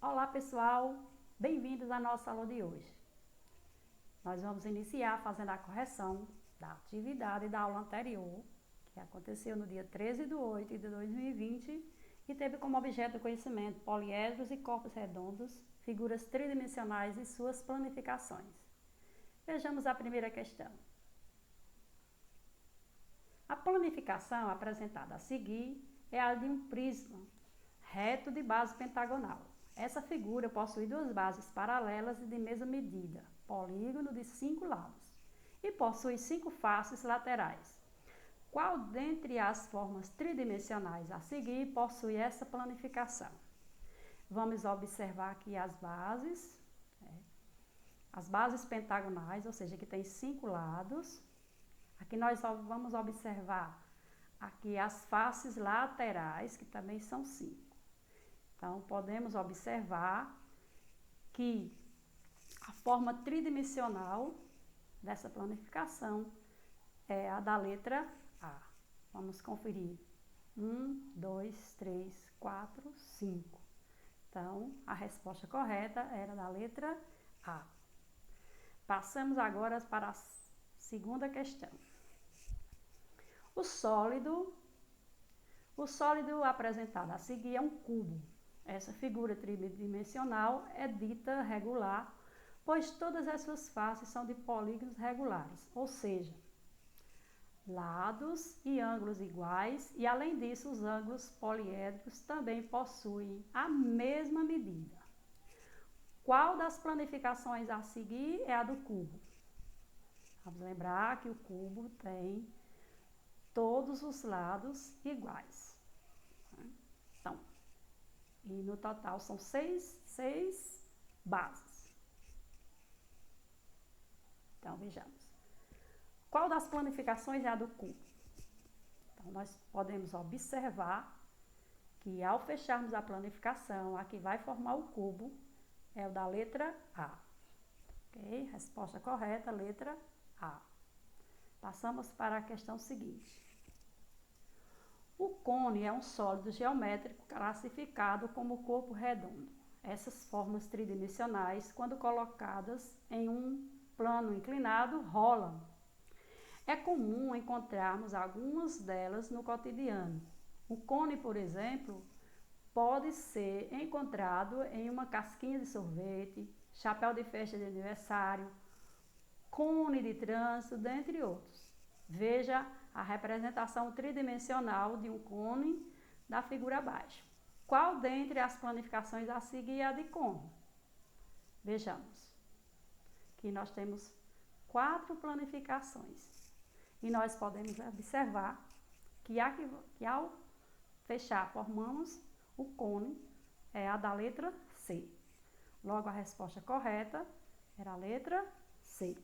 Olá pessoal, bem-vindos à nossa aula de hoje. Nós vamos iniciar fazendo a correção da atividade da aula anterior, que aconteceu no dia 13/8 de 2020 e teve como objeto de conhecimento poliedros e corpos redondos, figuras tridimensionais e suas planificações. Vejamos a primeira questão. A planificação apresentada a seguir é a de um prisma reto de base pentagonal. Essa figura possui duas bases paralelas e de mesma medida, polígono de 5 lados, e possui 5 faces laterais. Qual dentre as formas tridimensionais a seguir possui essa planificação? Vamos observar aqui as bases pentagonais, ou seja, que tem 5 lados. Aqui nós vamos observar aqui as faces laterais, que também são 5. Então, podemos observar que a forma tridimensional dessa planificação é a da letra A. Vamos conferir. 1, 2, 3, 4, 5. Então, a resposta correta era da letra A. Passamos agora para a segunda questão. O sólido apresentado a seguir é um cubo. Essa figura tridimensional é dita regular, pois todas as suas faces são de polígonos regulares, ou seja, lados e ângulos iguais, e além disso os ângulos poliédricos também possuem a mesma medida. Qual das planificações a seguir é a do cubo? Vamos lembrar que o cubo tem todos os lados iguais. Então, e no total são seis bases. Então, vejamos. Qual das planificações é a do cubo? Então, nós podemos observar que ao fecharmos a planificação, a que vai formar o cubo é o da letra A. Ok? Resposta correta, letra A. Passamos para a questão seguinte. O cone é um sólido geométrico classificado como corpo redondo. Essas formas tridimensionais, quando colocadas em um plano inclinado, rolam. É comum encontrarmos algumas delas no cotidiano. O cone, por exemplo, pode ser encontrado em uma casquinha de sorvete, chapéu de festa de aniversário, cone de trânsito, dentre outros. Veja a representação tridimensional de um cone da figura abaixo. Qual dentre as planificações a seguir é a de cone? Vejamos que nós temos 4 planificações e nós podemos observar que ao fechar formamos o cone, é a da letra C. Logo, a resposta correta era a letra C.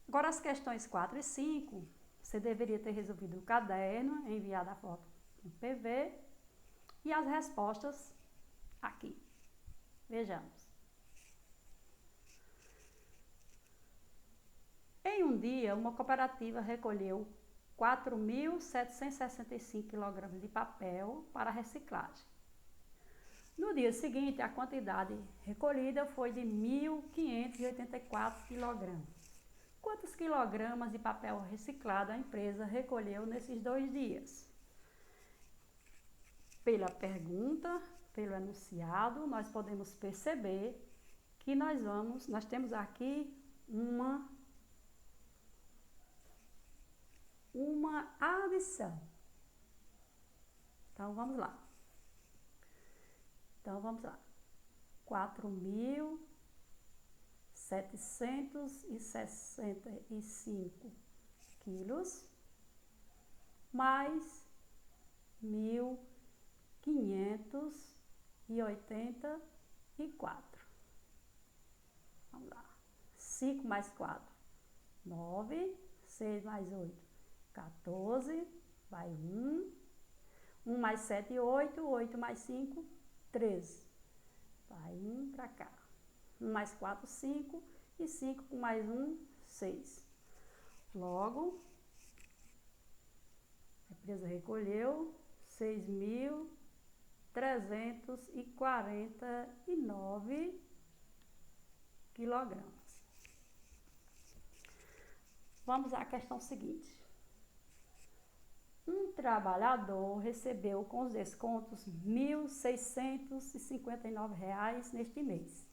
Agora, as questões 4 e 5, você deveria ter resolvido no caderno, enviado a foto no PV e as respostas aqui. Vejamos. Em um dia, uma cooperativa recolheu 4.765 kg de papel para reciclagem. No dia seguinte, a quantidade recolhida foi de 1.584 kg. Quantos quilogramas de papel reciclado a empresa recolheu nesses 2 dias? Pela pergunta, pelo enunciado, nós podemos perceber que nós temos aqui uma adição. Então, vamos lá. 4.765 quilos mais 1.584. Vamos lá. 5 mais 4, 9. 6 mais 8, 14. Vai 1. 1 mais 7, 8. 8 mais 5, 13. Vai 1 para cá. 1 mais 4, 5. E 5 com mais 1, 6. Logo, a empresa recolheu 6.000 349 quilogramas. Vamos à questão seguinte. Um trabalhador recebeu com os descontos R$ 1.659 neste mês.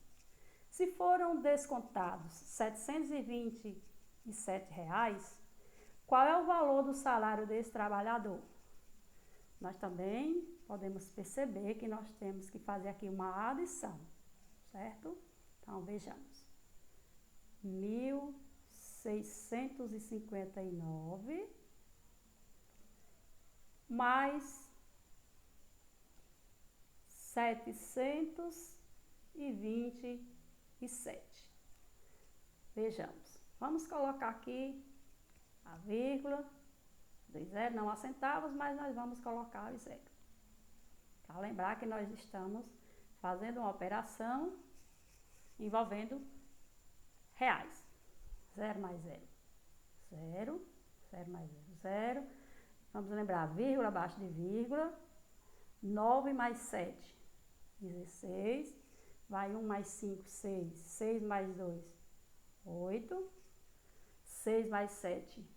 Se foram descontados R$ 727, qual é o valor do salário desse trabalhador? Nós também podemos perceber que nós temos que fazer aqui uma adição, certo? Então, vejamos. 1.659 mais 727. Vejamos. Vamos colocar aqui a vírgula, dois zeros, não há centavos, mas nós vamos colocar o zero. Para lembrar que nós estamos fazendo uma operação envolvendo reais. 0 mais 0, 0, 0 mais 0, 0. Vamos lembrar, vírgula abaixo de vírgula. 9 mais 7, 16. Vai 1 mais 5, 6. 6 mais 2, 8. 6 mais 7,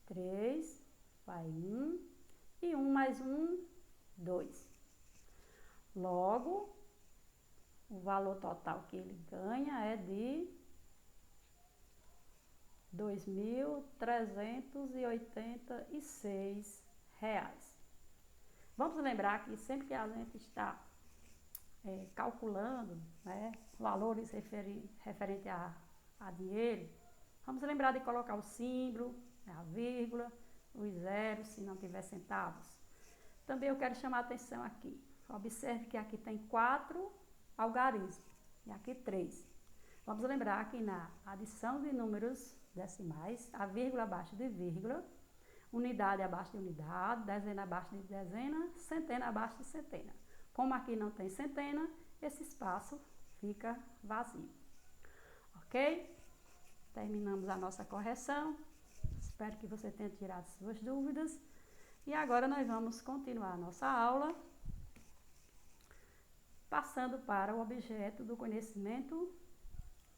3. Vai 1. E 1 mais 1, 2. Logo, o valor total que ele ganha é de R$ 2.386. Vamos lembrar que sempre que a gente está calculando, né, valores referente a dinheiro, vamos lembrar de colocar o símbolo, a vírgula, os zeros, se não tiver centavos. Também eu quero chamar a atenção aqui. Observe que aqui tem 4 algarismos e aqui 3. Vamos lembrar que na adição de números decimais, a vírgula abaixo de vírgula, unidade abaixo de unidade, dezena abaixo de dezena, centena abaixo de centena. Como aqui não tem centena, esse espaço fica vazio. Ok? Terminamos a nossa correção. Espero que você tenha tirado suas dúvidas. E agora nós vamos continuar a nossa aula, passando para o objeto do conhecimento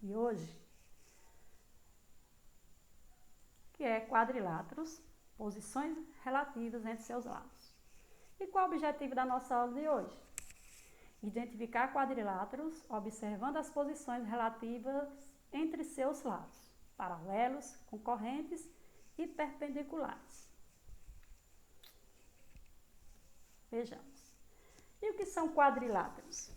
de hoje, que é quadriláteros, posições relativas entre seus lados. E qual é o objetivo da nossa aula de hoje? Identificar quadriláteros observando as posições relativas entre seus lados, paralelos, concorrentes e perpendiculares. Vejamos. E o que são quadriláteros?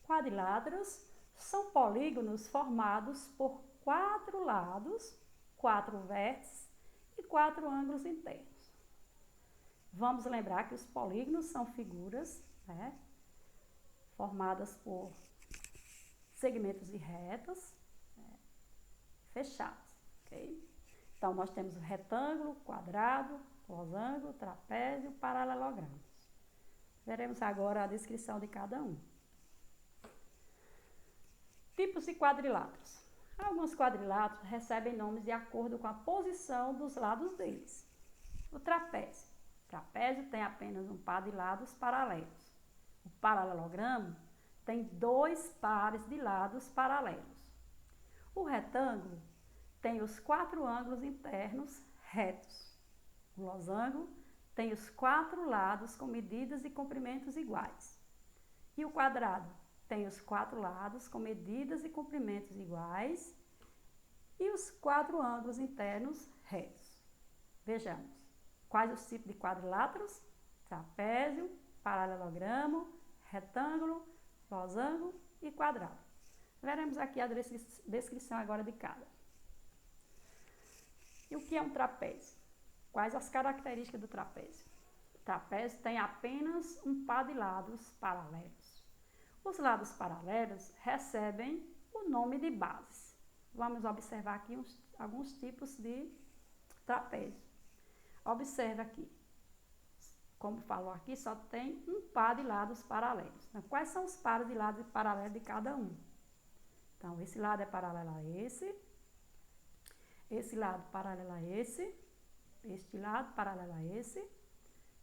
Quadriláteros são polígonos formados por 4 lados, 4 vértices e 4 ângulos internos. Vamos lembrar que os polígonos são figuras, né, formadas por segmentos de retas, fechados, ok? Então, nós temos o retângulo, quadrado, losango, trapézio, paralelogramo. Veremos agora a descrição de cada um. Tipos de quadriláteros. Alguns quadriláteros recebem nomes de acordo com a posição dos lados deles. O trapézio. O trapézio tem apenas um par de lados paralelos. O paralelogramo tem 2 pares de lados paralelos. O retângulo tem os 4 ângulos internos retos. O losango tem os 4 lados com medidas e comprimentos iguais. E o quadrado tem os 4 lados com medidas e comprimentos iguais e os 4 ângulos internos retos. Vejamos. Quais os tipos de quadriláteros? Trapézio, paralelogramo, retângulo, losango e quadrado. Veremos aqui a descrição agora de cada. E o que é um trapézio? Quais as características do trapézio? O trapézio tem apenas um par de lados paralelos. Os lados paralelos recebem o nome de bases. Vamos observar aqui alguns tipos de trapézio. Observe aqui. Como falou aqui, só tem um par de lados paralelos. Então, quais são os pares de lados paralelos de cada um? Então, esse lado é paralelo a esse. Esse lado paralelo a esse. Este lado paralelo a esse.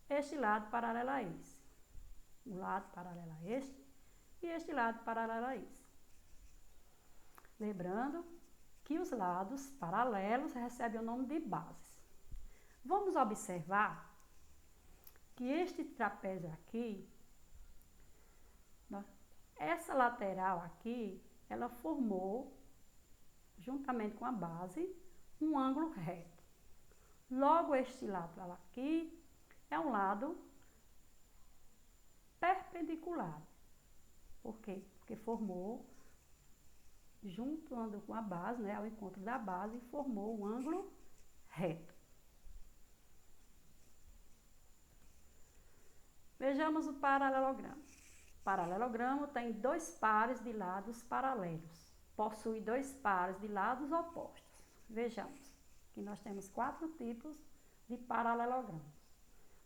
Este lado paralelo a esse. um lado paralelo a este e este lado paralelo a este. Lembrando que os lados paralelos recebem o nome de bases. Vamos observar que este trapézio aqui, essa lateral aqui, ela formou, juntamente com a base, um ângulo reto. Logo, este lado aqui é um lado perpendicular. Por quê? Porque formou, juntando com a base, né, ao encontro da base, formou um ângulo reto. Vejamos o paralelogramo. O paralelogramo tem dois pares de lados paralelos. Possui dois pares de lados opostos. Vejamos que nós temos 4 tipos de paralelogramos.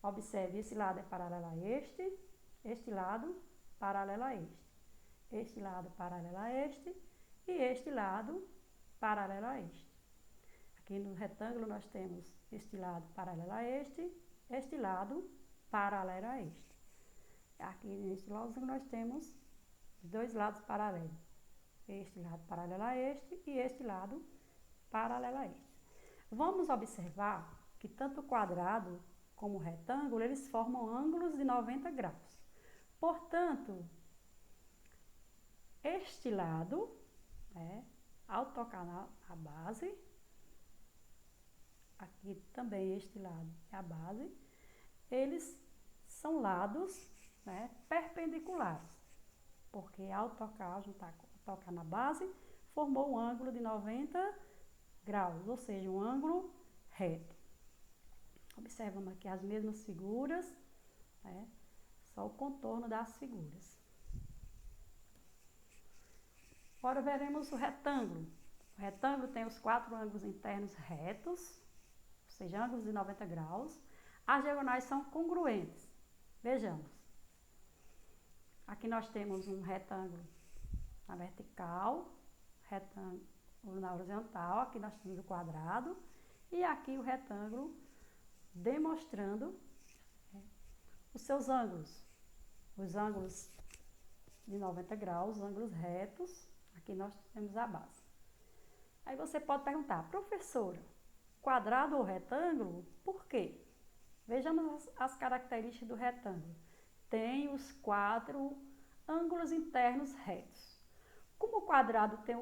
Observe, esse lado é paralelo a este lado paralelo a este lado paralelo a este e este lado paralelo a este. Aqui no retângulo nós temos este lado paralelo a este lado paralelo a este. Aqui neste losango nós temos os dois lados paralelos. Este lado paralelo a este e este lado paralelo a este. Vamos observar que tanto o quadrado como o retângulo, eles formam ângulos de 90 graus. Portanto, este lado, né, ao tocar na base, aqui também este lado é a base, eles são lados, né, perpendiculares, porque ao tocar na base, formou um ângulo de 90 graus, ou seja, um ângulo reto. Observamos aqui as mesmas figuras, né, só o contorno das figuras. Agora veremos o retângulo. O retângulo tem os 4 ângulos internos retos, ou seja, ângulos de 90 graus. As diagonais são congruentes. Vejamos. Aqui nós temos um retângulo na vertical, retângulo na horizontal. Aqui nós temos o quadrado. E aqui o retângulo demonstrando os seus ângulos. Os ângulos de 90 graus, os ângulos retos. Aqui nós temos a base. Aí você pode perguntar, professora, quadrado ou retângulo? Por quê? Vejamos as características do retângulo. Tem os 4 ângulos internos retos. Como o quadrado tem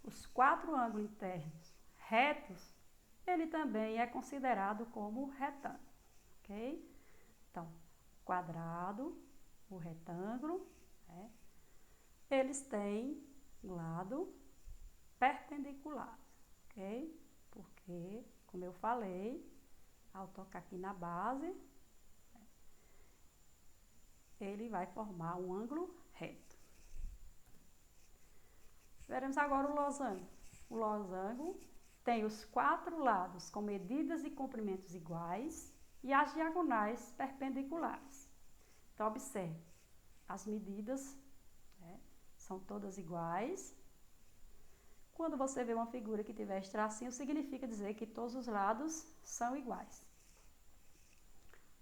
os 4 ângulos internos retos, ele também é considerado como retângulo, ok? Então, quadrado, o retângulo, né, eles têm um lado perpendicular, ok? Porque, como eu falei, ao tocar aqui na base, ele vai formar um ângulo reto. Veremos agora o losango. O losango tem os 4 lados com medidas e comprimentos iguais e as diagonais perpendiculares. Então, observe, as medidas, né, são todas iguais. Quando você vê uma figura que tiver esse tracinho, significa dizer que todos os lados são iguais.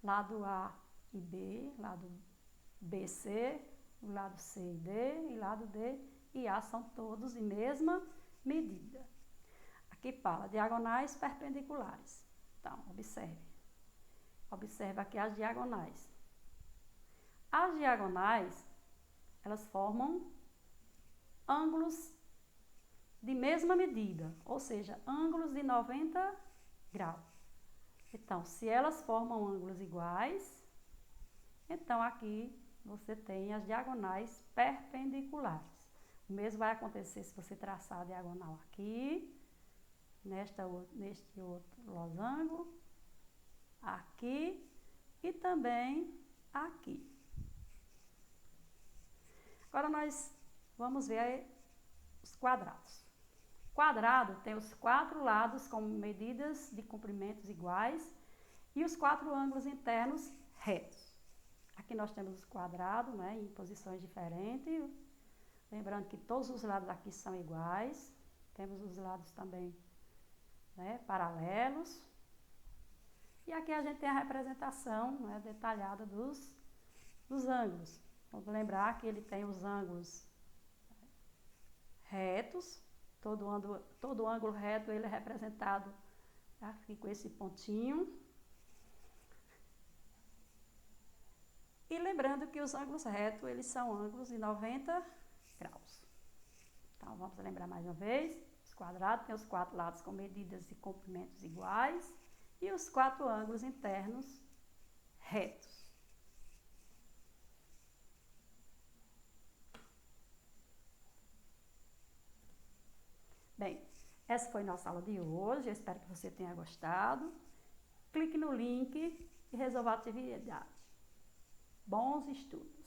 Lado A e B, lado B, C, o lado C e D, e lado D e A são todos de mesma medida. Aqui fala diagonais perpendiculares. Então, observe. Observe aqui as diagonais. As diagonais, elas formam ângulos de mesma medida, ou seja, ângulos de 90 graus. Então, se elas formam ângulos iguais, então aqui você tem as diagonais perpendiculares. O mesmo vai acontecer se você traçar a diagonal aqui, neste outro losango, aqui e também aqui. Agora nós vamos ver os quadrados. O quadrado tem os 4 lados com medidas de comprimentos iguais e os 4 ângulos internos retos. Aqui nós temos o quadrado, né, em posições diferentes. Lembrando que todos os lados aqui são iguais. Temos os lados também, né, paralelos. E aqui a gente tem a representação, né, detalhada dos dos ângulos. Vamos lembrar que ele tem os ângulos retos, todo ângulo reto ele é representado aqui com esse pontinho. E lembrando que os ângulos retos, eles são ângulos de 90 graus. Então, vamos lembrar mais uma vez. Os quadrados têm os 4 lados com medidas e comprimentos iguais e os 4 ângulos internos retos. Bem, essa foi nossa aula de hoje. Eu espero que você tenha gostado. Clique no link e resolva a atividade. Bons estudos!